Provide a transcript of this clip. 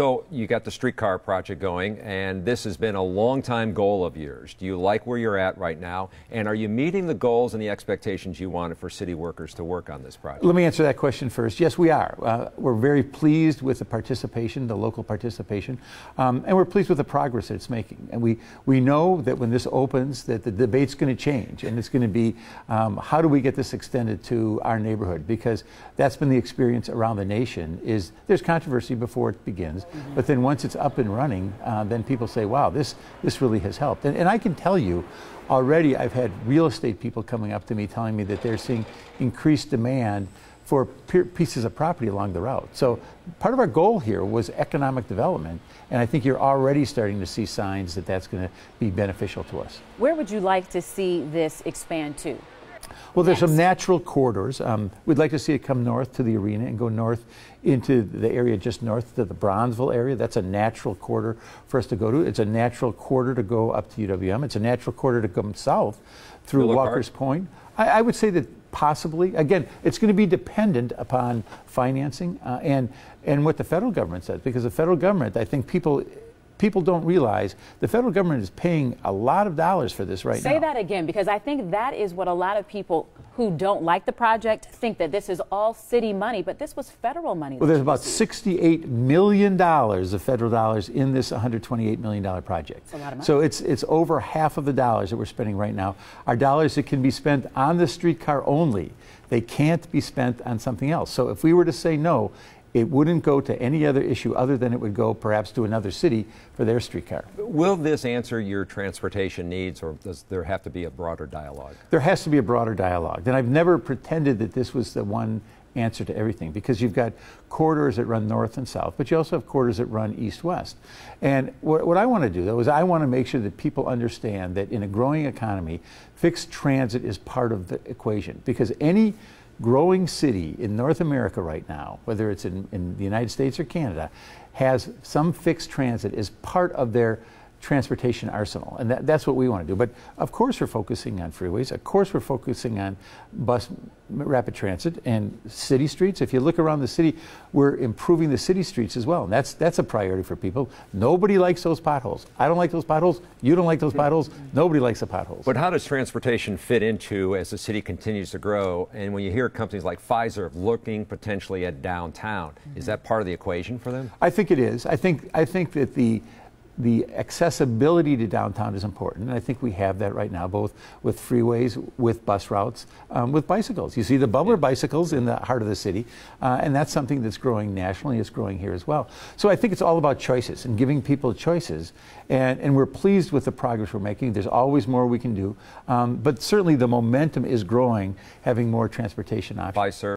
So you got the streetcar project going, and this has been a long-time goal of yours. Do you like where you're at right now? And are you meeting the goals and the expectations you wanted for city workers to work on this project? Let me answer that question first. Yes, we are. We're very pleased with the participation, the local participation, and we're pleased with the progress that it's making. And we know that when this opens, that the debate's going to change, and it's going to be how do we get this extended to our neighborhood? Because that's been the experience around the nation. Is there's controversy before it begins. But then once it's up and running, then people say, wow, this really has helped. And I can tell you, already I've had real estate people coming up to me telling me that they're seeing increased demand for pieces of property along the route. So part of our goal here was economic development, and I think you're already starting to see signs that that's going to be beneficial to us. Where would you like to see this expand to? Well, there's some natural corridors. We'd like to see it come north to the arena and go north into the area just north to the Bronzeville area. That's a natural corridor for us to go to. It's a natural corridor to go up to UWM. It's a natural corridor to come south through Walker's Point. I would say that possibly. Again, it's going to be dependent upon financing and what the federal government says, because the federal government, I think people don't realize the federal government is paying a lot of dollars for this right now. Say that again, because I think that is what a lot of people who don't like the project think, that this is all city money, but this was federal money. Well, there's about $68 million of federal dollars in this $128 million project. That's a lot of money. So it's over half of the dollars that we're spending right now are dollars that can be spent on the streetcar only. They can't be spent on something else. So if we were to say no, it wouldn't go to any other issue other than it would go perhaps to another city for their streetcar. Will this answer your transportation needs, or does there have to be a broader dialogue? There has to be a broader dialogue. And I've never pretended that this was the one answer to everything, because you've got corridors that run north and south, but you also have corridors that run east-west. And what I want to do, though, is I want to make sure that people understand that in a growing economy, fixed transit is part of the equation, because any growing city in North America right now, whether it's in the United States or Canada, has some fixed transit as part of their transportation arsenal, and that's what we want to do. But of course we're focusing on freeways, of course we're focusing on bus rapid transit and city streets. If you look around the city, we're improving the city streets as well, and that's a priority for people. Nobody likes those potholes. I don't like those potholes, you don't like those potholes, nobody likes the potholes. But how does transportation fit into as the city continues to grow? And when you hear companies like Pfizer looking potentially at downtown, is that part of the equation for them? I think it is. I think that the accessibility to downtown is important, and I think we have that right now, both with freeways, with bus routes, with bicycles. You see the bubbler bicycles in the heart of the city, and that's something that's growing nationally. It's growing here as well. So I think it's all about choices and giving people choices, and we're pleased with the progress we're making. There's always more we can do, but certainly the momentum is growing, having more transportation options. Bye, sir.